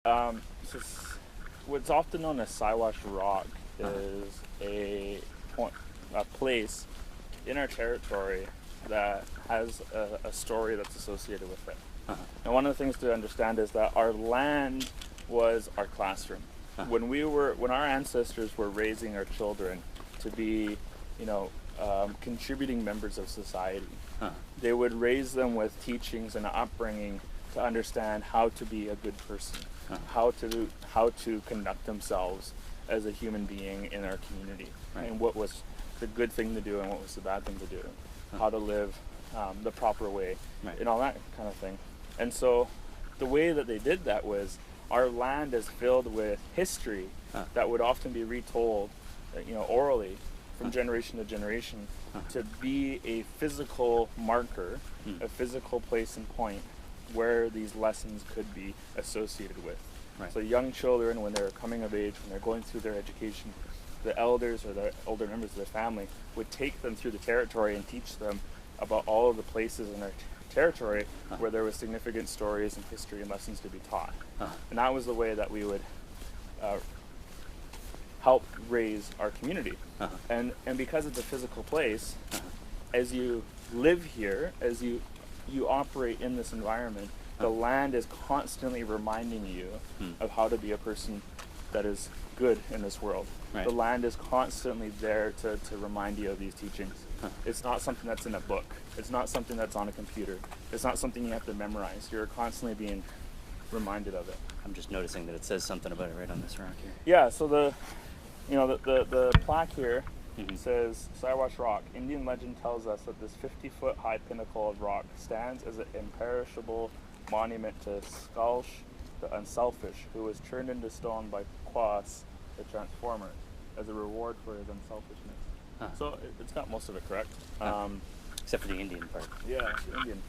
So what's often known as Siwash Rock is a place in our territory that has a story that's associated with it. And one of the things to understand is that our land was our classroom. When our ancestors were raising our children to be, contributing members of society, they would raise them with teachings and upbringing to understand how to be a good person, how to conduct themselves as a human being in our community, and what was the good thing to do and what was the bad thing to do, how to live the proper way, and all that kind of thing. And so the way that they did that was our land is filled with history that would often be retold, orally from generation to generation to be a physical marker, a physical place and point where these lessons could be associated with. So young children, when they're coming of age, when they're going through their education, the elders or the older members of their family would take them through the territory and teach them about all of the places in their territory where there was significant stories and history and lessons to be taught. And that was the way that we would help raise our community. And because it's a physical place, as you live here, as you operate in this environment, the land is constantly reminding you of how to be a person that is good in this world. The land is constantly there to remind you of these teachings. It's not something that's in a book. It's not something that's on a computer. It's not something you have to memorize. You're constantly being reminded of it. I'm just noticing that it says something about it right on this rock here. Yeah, so the plaque here says Siwash Rock. Indian legend tells us that this 50-foot high pinnacle of rock stands as an imperishable monument to Skalsh the Unselfish, who was turned into stone by Quas, the Transformer, as a reward for his unselfishness. So it's got most of it correct. Except for the Indian part. Yeah, the Indian.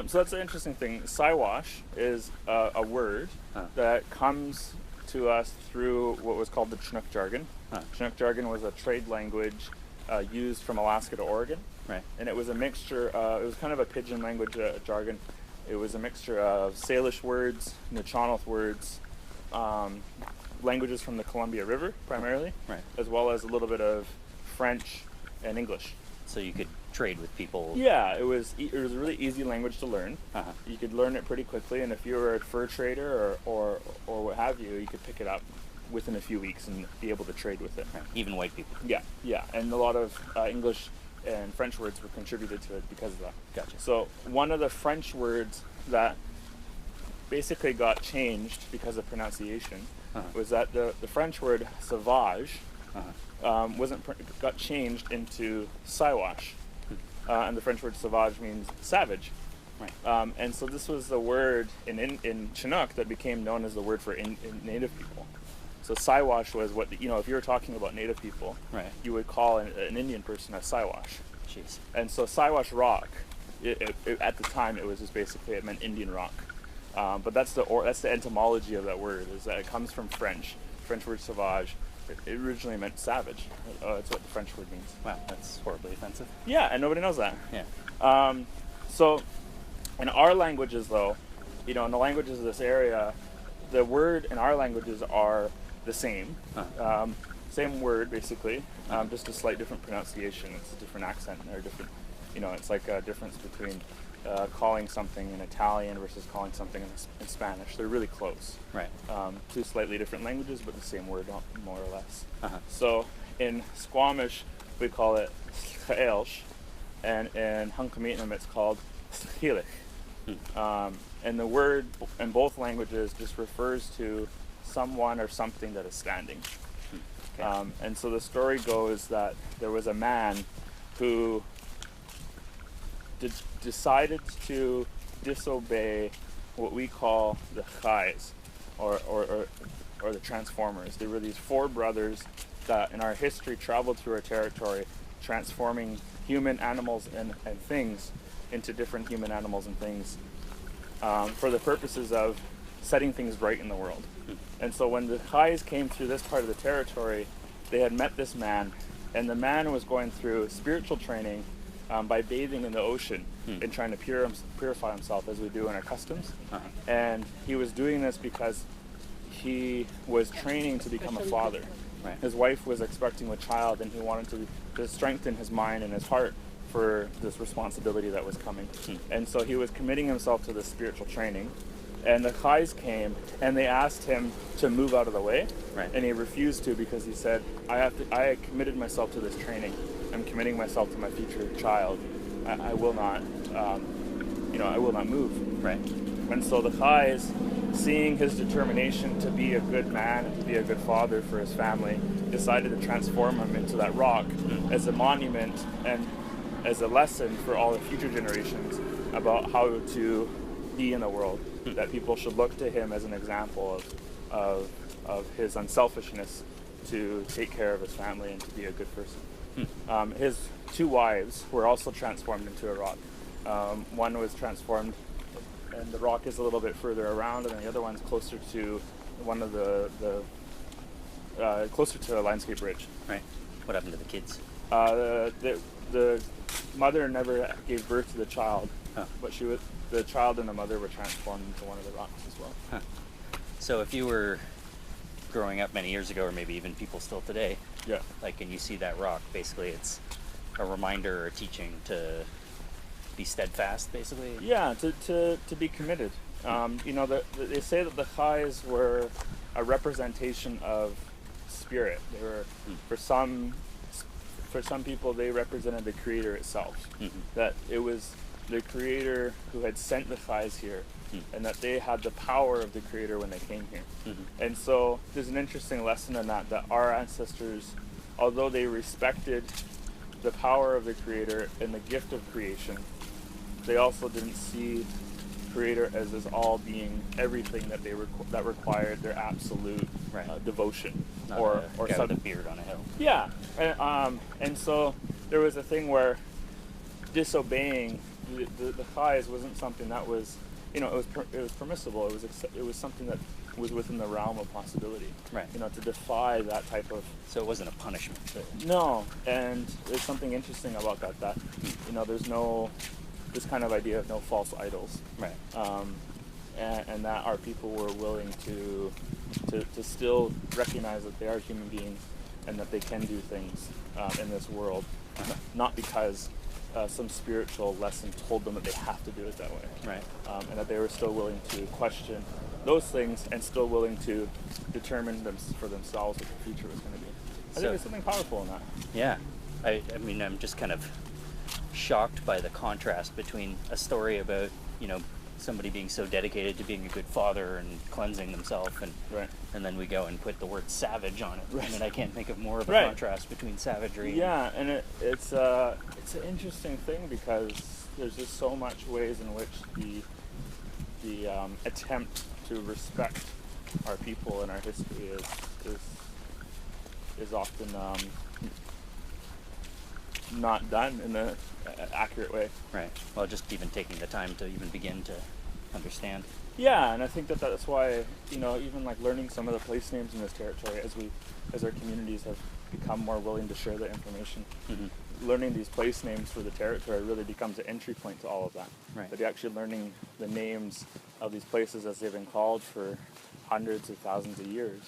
So that's the interesting thing. Siwash is a word that comes to us through what was called the Chinook jargon. Chinook jargon was a trade language used from Alaska to Oregon. And it was a mixture, it was kind of a pidgin language jargon. It was a mixture of Salish words, Nechanoth words, languages from the Columbia River primarily, as well as a little bit of French and English. So you could trade with people. Yeah, it was a really easy language to learn. You could learn it pretty quickly, and if you were a fur trader or what have you, you could pick it up within a few weeks and be able to trade with it. Even white people. Yeah, and a lot of English and French words were contributed to it because of that. Gotcha. So one of the French words that basically got changed because of pronunciation was that the French word sauvage got changed into Siwash, and the French word sauvage means savage. And so this was the word in Chinook that became known as the word for in native people. So Siwash was what, if you were talking about native people, you would call an Indian person a Siwash. Jeez. And so Siwash Rock, at the time, it was just basically, it meant Indian rock. But that's the etymology of that word, is that it comes from French word sauvage. It originally meant savage. That's what the French word means. Wow, that's horribly offensive. Yeah, and nobody knows that. Yeah. So in our languages, though, in the languages of this area, the word in our languages are the same. Same word, basically, just a slight different pronunciation. It's a different accent or different, it's like a difference between calling something in Italian versus calling something in Spanish. They're really close. Two slightly different languages, but the same word, more or less. So in Squamish, we call it Schaelsh, and in Hunkaminam, it's called Schilich. And the word in both languages just refers to someone or something that is standing. And so the story goes that there was a man who decided to disobey what we call the Chais, or the Transformers. They were these four brothers that in our history traveled through our territory, transforming human animals and things into different human animals and things for the purposes of setting things right in the world. And so when the Chais came through this part of the territory, they had met this man, and the man was going through spiritual training by bathing in the ocean and trying to purify himself, as we do in our customs. And he was doing this because he was training to become a father. Right. His wife was expecting a child, and he wanted to strengthen his mind and his heart for this responsibility that was coming. And so he was committing himself to this spiritual training. And the Khais came, and they asked him to move out of the way. Right. And he refused to, because he said, I committed myself to this training. I'm committing myself to my future child. I will not, I will not move. Right. And so the Khais, seeing his determination to be a good man and to be a good father for his family, decided to transform him into that rock as a monument and as a lesson for all the future generations about how to be in the world. That people should look to him as an example of his unselfishness to take care of his family and to be a good person. His two wives were also transformed into a rock. One was transformed, and the rock is a little bit further around, and the other one's closer to one of closer to a landscape ridge. Right. What happened to the kids? The mother never gave birth to the child, but the child and the mother were transformed into one of the rocks as well. Huh. So if you were growing up many years ago, or maybe even people still today, Yeah. and you see that rock, basically it's a reminder or a teaching to be steadfast, basically. Yeah, to be committed. They say that the Khais were a representation of spirit. They were, for some people, they represented the Creator itself. That it was the Creator who had sent the Khais here, and that they had the power of the Creator when they came here. And so there's an interesting lesson in that our ancestors, although they respected the power of the Creator and the gift of creation, they also didn't see Creator as this all being everything that that required their absolute devotion. Not or a guy some with a beard on a hill. Yeah, and so there was a thing where disobeying the Khais wasn't something that was, it was permissible. It was something that was within the realm of possibility. Right. To defy that type of. So it wasn't a punishment. No, and there's something interesting about that. There's no this kind of idea of no false idols. Right. And that our people were willing to still recognize that they are human beings and that they can do things in this world, not because some spiritual lesson told them that they have to do it that way. Right. And that they were still willing to question those things and still willing to determine for themselves what the future was going to be. I think there's something powerful in that. Yeah. I mean, I'm just kind of shocked by the contrast between a story about, somebody being so dedicated to being a good father and cleansing themselves, and then we go and put the word savage on it. Right. I mean, I can't think of more of a contrast between savagery. Yeah, and it's an interesting thing because there's just so much ways in which the attempt to respect our people and our history is often not done in an accurate way. Right. Well, just even taking the time to even begin to understand. Yeah, and I think that's why, even like learning some of the place names in this territory as our communities have become more willing to share the information. Learning these place names for the territory really becomes an entry point to all of that. Right. But you're actually learning the names of these places as they've been called for hundreds of thousands of years.